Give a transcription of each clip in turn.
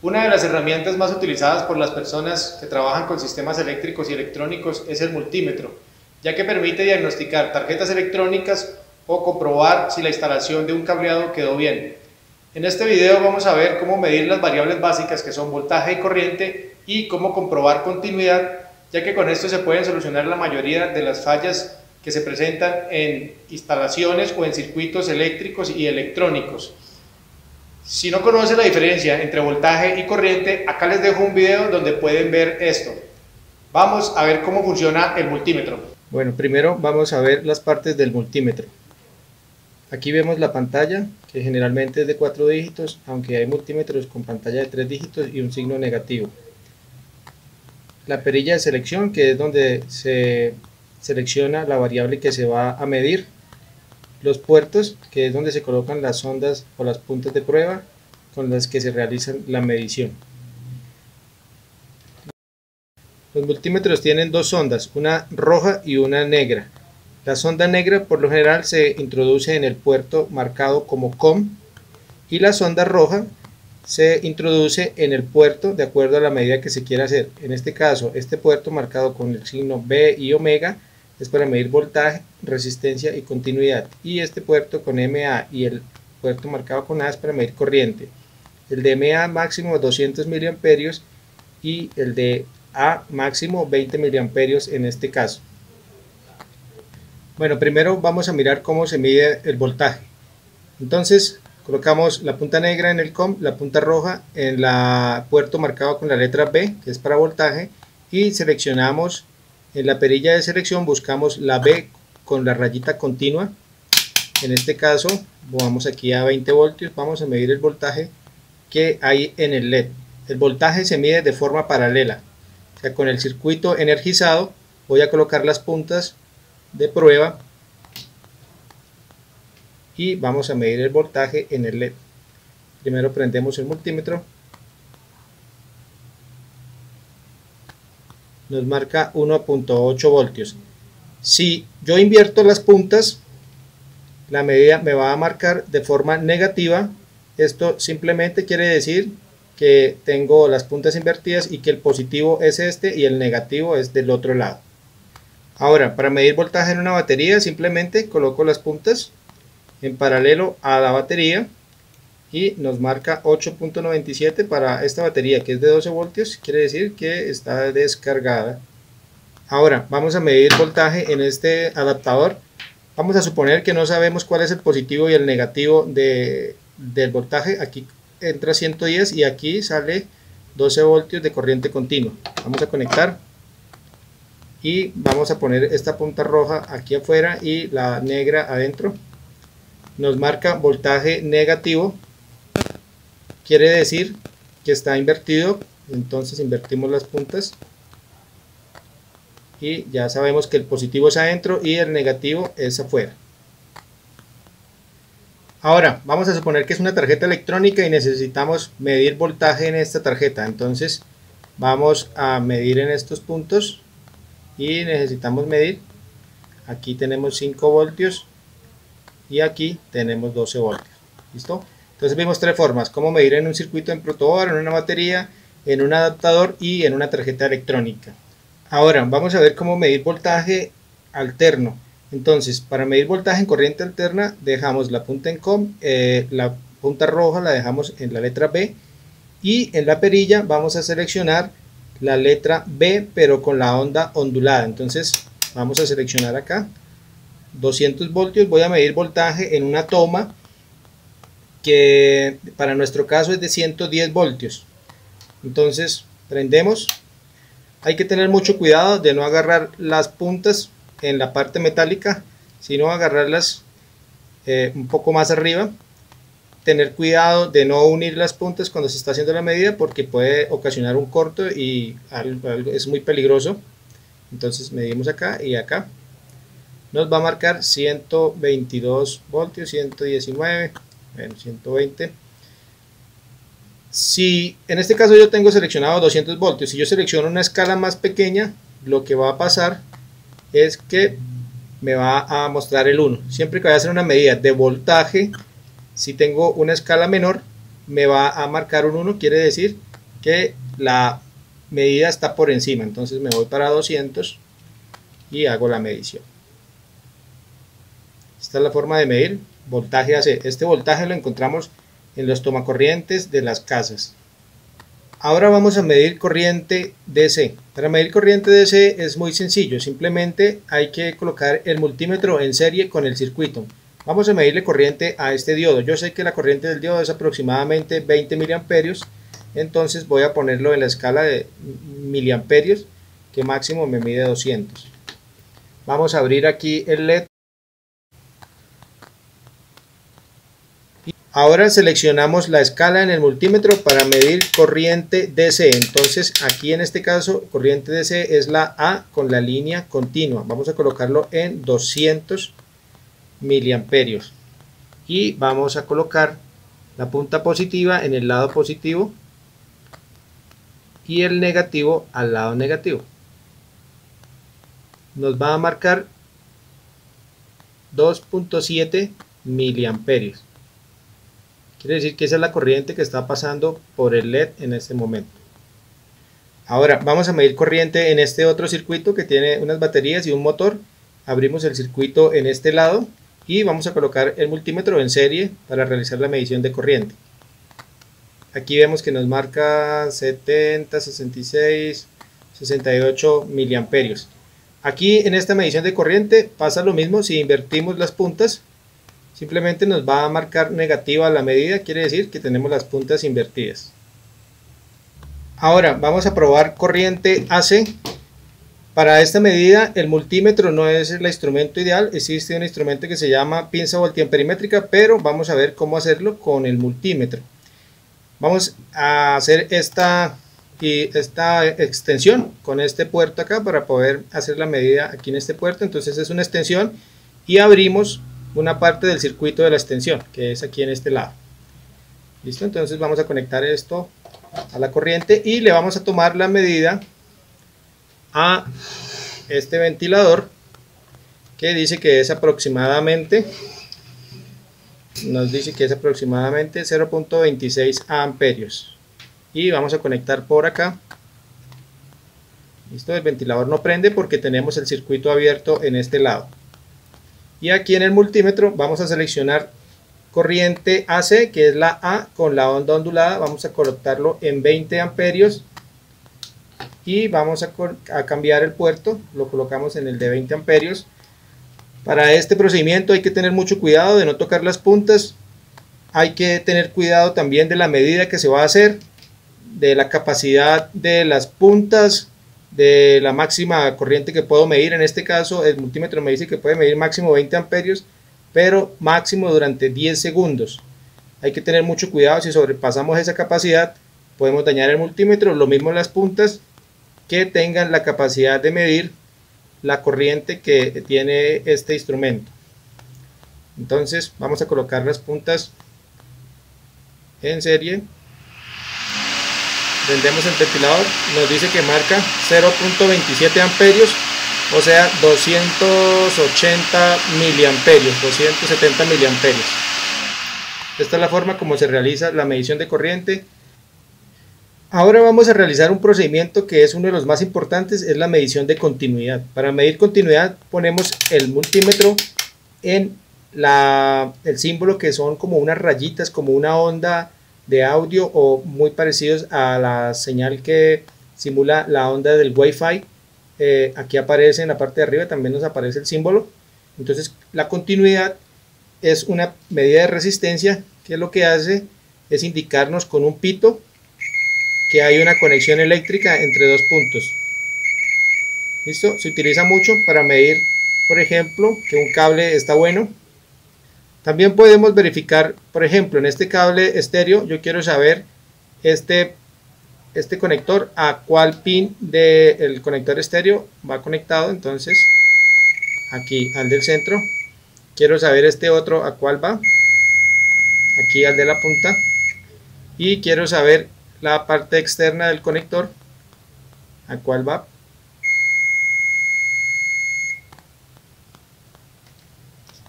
Una de las herramientas más utilizadas por las personas que trabajan con sistemas eléctricos y electrónicos es el multímetro, ya que permite diagnosticar tarjetas electrónicas o comprobar si la instalación de un cableado quedó bien. En este video vamos a ver cómo medir las variables básicas que son voltaje y corriente y cómo comprobar continuidad, ya que con esto se pueden solucionar la mayoría de las fallas que se presentan en instalaciones o en circuitos eléctricos y electrónicos. Si no conoce la diferencia entre voltaje y corriente, acá les dejo un video donde pueden ver esto. Vamos a ver cómo funciona el multímetro. Bueno, primero vamos a ver las partes del multímetro. Aquí vemos la pantalla, que generalmente es de 4 dígitos, aunque hay multímetros con pantalla de 3 dígitos y un signo negativo. La perilla de selección, que es donde se selecciona la variable que se va a medir. Los puertos, que es donde se colocan las ondas o las puntas de prueba con las que se realiza la medición. Los multímetros tienen dos sondas, una roja y una negra. La sonda negra por lo general se introduce en el puerto marcado como COM y la sonda roja se introduce en el puerto de acuerdo a la medida que se quiera hacer. En este caso, este puerto marcado con el signo B y omega es para medir voltaje, resistencia y continuidad, y este puerto con MA y el puerto marcado con A es para medir corriente. El de MA máximo 200 mA y el de A máximo 20 mA en este caso. Bueno, primero vamos a mirar cómo se mide el voltaje. Entonces colocamos la punta negra en el COM, la punta roja en el puerto marcado con la letra B, que es para voltaje, y seleccionamos en la perilla de selección, buscamos la B con la rayita continua. En este caso vamos aquí a 20 voltios, vamos a medir el voltaje que hay en el LED. El voltaje se mide de forma paralela, o sea, con el circuito energizado voy a colocar las puntas de prueba y vamos a medir el voltaje en el LED. Primero prendemos el multímetro, nos marca 1.8 voltios. Si yo invierto las puntas, la medida me va a marcar de forma negativa. Esto simplemente quiere decir que tengo las puntas invertidas y que el positivo es este y el negativo es del otro lado. Ahora, para medir voltaje en una batería, simplemente coloco las puntas en paralelo a la batería y nos marca 8.97 para esta batería, que es de 12 voltios, quiere decir que está descargada. Ahora vamos a medir voltaje en este adaptador. Vamos a suponer que no sabemos cuál es el positivo y el negativo del voltaje. Aquí entra 110 y aquí sale 12 voltios de corriente continua. Vamos a conectar y vamos a poner esta punta roja aquí afuera y la negra adentro. Nos marca voltaje negativo, quiere decir que está invertido. Entonces invertimos las puntas y ya sabemos que el positivo es adentro y el negativo es afuera. Ahora vamos a suponer que es una tarjeta electrónica y necesitamos medir voltaje en esta tarjeta. Entonces vamos a medir en estos puntos y necesitamos medir. Aquí tenemos 5 voltios y aquí tenemos 12 voltios. ¿Listo? Entonces vimos tres formas: cómo medir en un circuito en protoboard, en una batería, en un adaptador y en una tarjeta electrónica. Ahora vamos a ver cómo medir voltaje alterno. Entonces, para medir voltaje en corriente alterna, dejamos la punta en COM, la punta roja la dejamos en la letra B y en la perilla vamos a seleccionar la letra B pero con la onda ondulada. Entonces vamos a seleccionar acá 200 voltios, voy a medir voltaje en una toma que para nuestro caso es de 110 voltios. Entonces prendemos. Hay que tener mucho cuidado de no agarrar las puntas en la parte metálica, sino agarrarlas un poco más arriba. Tener cuidado de no unir las puntas cuando se está haciendo la medida porque puede ocasionar un corto y es muy peligroso. Entonces medimos acá y acá. Nos va a marcar 122 voltios, 119, bueno, 120. Si en este caso yo tengo seleccionado 200 voltios, si yo selecciono una escala más pequeña, lo que va a pasar es que me va a mostrar el 1. Siempre que vaya a hacer una medida de voltaje, si tengo una escala menor, me va a marcar un 1, quiere decir que la medida está por encima, entonces me voy para 200 y hago la medición. Esta es la forma de medir voltaje AC. Este voltaje lo encontramos en los tomacorrientes de las casas. Ahora vamos a medir corriente DC. Para medir corriente DC es muy sencillo, simplemente hay que colocar el multímetro en serie con el circuito. Vamos a medirle corriente a este diodo. Yo sé que la corriente del diodo es aproximadamente 20 miliamperios, entonces voy a ponerlo en la escala de miliamperios, que máximo me mide 200. Vamos a abrir aquí el LED. Ahora seleccionamos la escala en el multímetro para medir corriente DC. Entonces aquí en este caso corriente DC es la A con la línea continua. Vamos a colocarlo en 200 miliamperios. Y vamos a colocar la punta positiva en el lado positivo y el negativo al lado negativo. Nos va a marcar 2.7 miliamperios. Quiere decir que esa es la corriente que está pasando por el LED en este momento. Ahora vamos a medir corriente en este otro circuito que tiene unas baterías y un motor. Abrimos el circuito en este lado y vamos a colocar el multímetro en serie para realizar la medición de corriente. Aquí vemos que nos marca 70, 66, 68 miliamperios. Aquí en esta medición de corriente pasa lo mismo. Si invertimos las puntas, simplemente nos va a marcar negativa la medida, quiere decir que tenemos las puntas invertidas. Ahora vamos a probar corriente AC. Para esta medida el multímetro no es el instrumento ideal, existe un instrumento que se llama pinza voltiamperimétrica, pero vamos a ver cómo hacerlo con el multímetro. Vamos a hacer esta extensión con este puerto acá para poder hacer la medida aquí en este puerto. Entonces es una extensión y abrimos una parte del circuito de la extensión, que es aquí en este lado. Listo, entonces vamos a conectar esto a la corriente y le vamos a tomar la medida a este ventilador, que dice que es aproximadamente, nos dice que es aproximadamente 0.26 amperios, y vamos a conectar por acá. Listo, el ventilador no prende porque tenemos el circuito abierto en este lado. Y aquí en el multímetro vamos a seleccionar corriente AC, que es la A con la onda ondulada. Vamos a colocarlo en 20 amperios y vamos a cambiar el puerto, lo colocamos en el de 20 amperios. Para este procedimiento hay que tener mucho cuidado de no tocar las puntas, hay que tener cuidado también de la medida que se va a hacer, de la capacidad de las puntas, de la máxima corriente que puedo medir. En este caso el multímetro me dice que puede medir máximo 20 amperios, pero máximo durante 10 segundos. Hay que tener mucho cuidado, si sobrepasamos esa capacidad podemos dañar el multímetro. Lo mismo las puntas que tengan la capacidad de medir la corriente que tiene este instrumento. Entonces vamos a colocar las puntas en serie. Prendemos el ventilador, nos dice que marca 0.27 amperios, o sea 280 miliamperios, 270 miliamperios. Esta es la forma como se realiza la medición de corriente. Ahora vamos a realizar un procedimiento que es uno de los más importantes, es la medición de continuidad. Para medir continuidad ponemos el multímetro en el símbolo, que son como unas rayitas, como una onda de audio o muy parecidos a la señal que simula la onda del Wi-Fi. Aquí aparece en la parte de arriba, también nos aparece el símbolo. Entonces la continuidad es una medida de resistencia que lo que hace es indicarnos con un pito que hay una conexión eléctrica entre dos puntos. ¿Listo? Se utiliza mucho para medir, por ejemplo, que un cable está bueno. También podemos verificar, por ejemplo, en este cable estéreo, yo quiero saber este conector a cuál pin del conector estéreo va conectado. Entonces aquí al del centro. Quiero saber este otro a cuál va, aquí al de la punta. Y quiero saber la parte externa del conector a cuál va.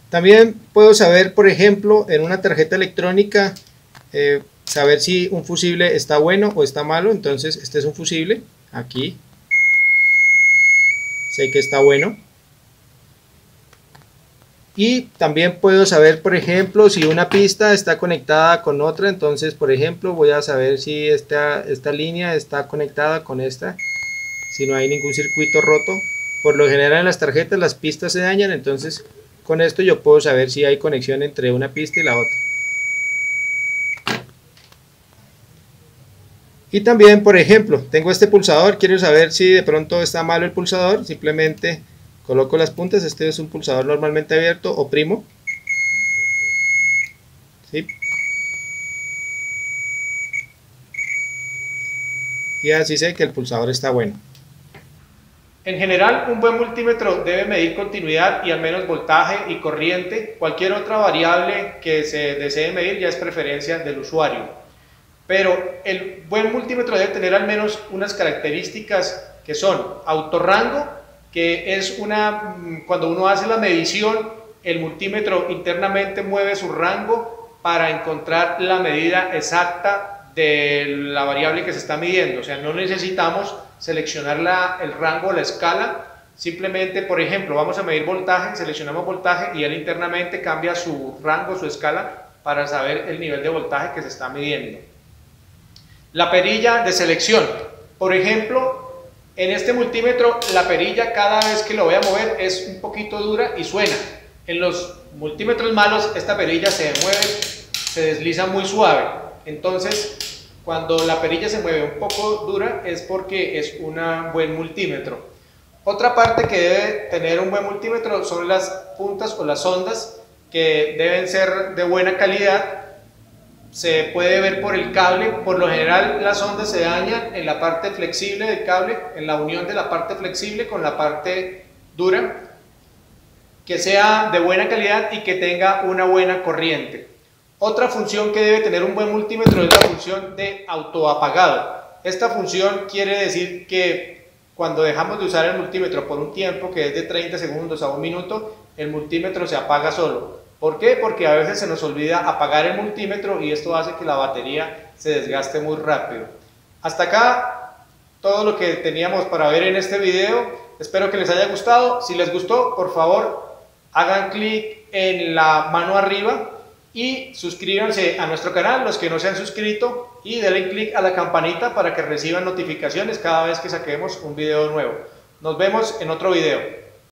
También puedo saber, por ejemplo, en una tarjeta electrónica, saber si un fusible está bueno o está malo. Entonces este es un fusible, aquí sé que está bueno. Y también puedo saber, por ejemplo, si una pista está conectada con otra. Entonces, por ejemplo, voy a saber si esta línea está conectada con esta, si no hay ningún circuito roto. Por lo general en las tarjetas las pistas se dañan, entonces con esto yo puedo saber si hay conexión entre una pista y la otra. Y también, por ejemplo, tengo este pulsador, quiero saber si de pronto está malo el pulsador, simplemente coloco las puntas. Este es un pulsador normalmente abierto, oprimo, ¿sí? Y así sé que el pulsador está bueno. En general, un buen multímetro debe medir continuidad y al menos voltaje y corriente. Cualquier otra variable que se desee medir ya es preferencia del usuario. Pero el buen multímetro debe tener al menos unas características que son autorrango, que es cuando uno hace la medición, el multímetro internamente mueve su rango para encontrar la medida exacta de la variable que se está midiendo. O sea, no necesitamos seleccionar el rango o la escala. Simplemente, por ejemplo, vamos a medir voltaje, seleccionamos voltaje y él internamente cambia su rango, su escala, para saber el nivel de voltaje que se está midiendo. La perilla de selección. Por ejemplo, en este multímetro la perilla cada vez que lo voy a mover es un poquito dura y suena. En los multímetros malos esta perilla se mueve, se desliza muy suave. Entonces, cuando la perilla se mueve un poco dura es porque es un buen multímetro. Otra parte que debe tener un buen multímetro son las puntas o las ondas, que deben ser de buena calidad. Se puede ver por el cable. Por lo general las ondas se dañan en la parte flexible del cable, en la unión de la parte flexible con la parte dura. Que sea de buena calidad y que tenga una buena corriente. Otra función que debe tener un buen multímetro es la función de autoapagado. Esta función quiere decir que cuando dejamos de usar el multímetro por un tiempo, que es de 30 segundos a un minuto, el multímetro se apaga solo. ¿Por qué? Porque a veces se nos olvida apagar el multímetro y esto hace que la batería se desgaste muy rápido. Hasta acá todo lo que teníamos para ver en este video. Espero que les haya gustado. Si les gustó, por favor, hagan clic en la mano arriba y suscríbanse a nuestro canal, los que no se han suscrito, y denle clic a la campanita para que reciban notificaciones cada vez que saquemos un video nuevo. Nos vemos en otro video.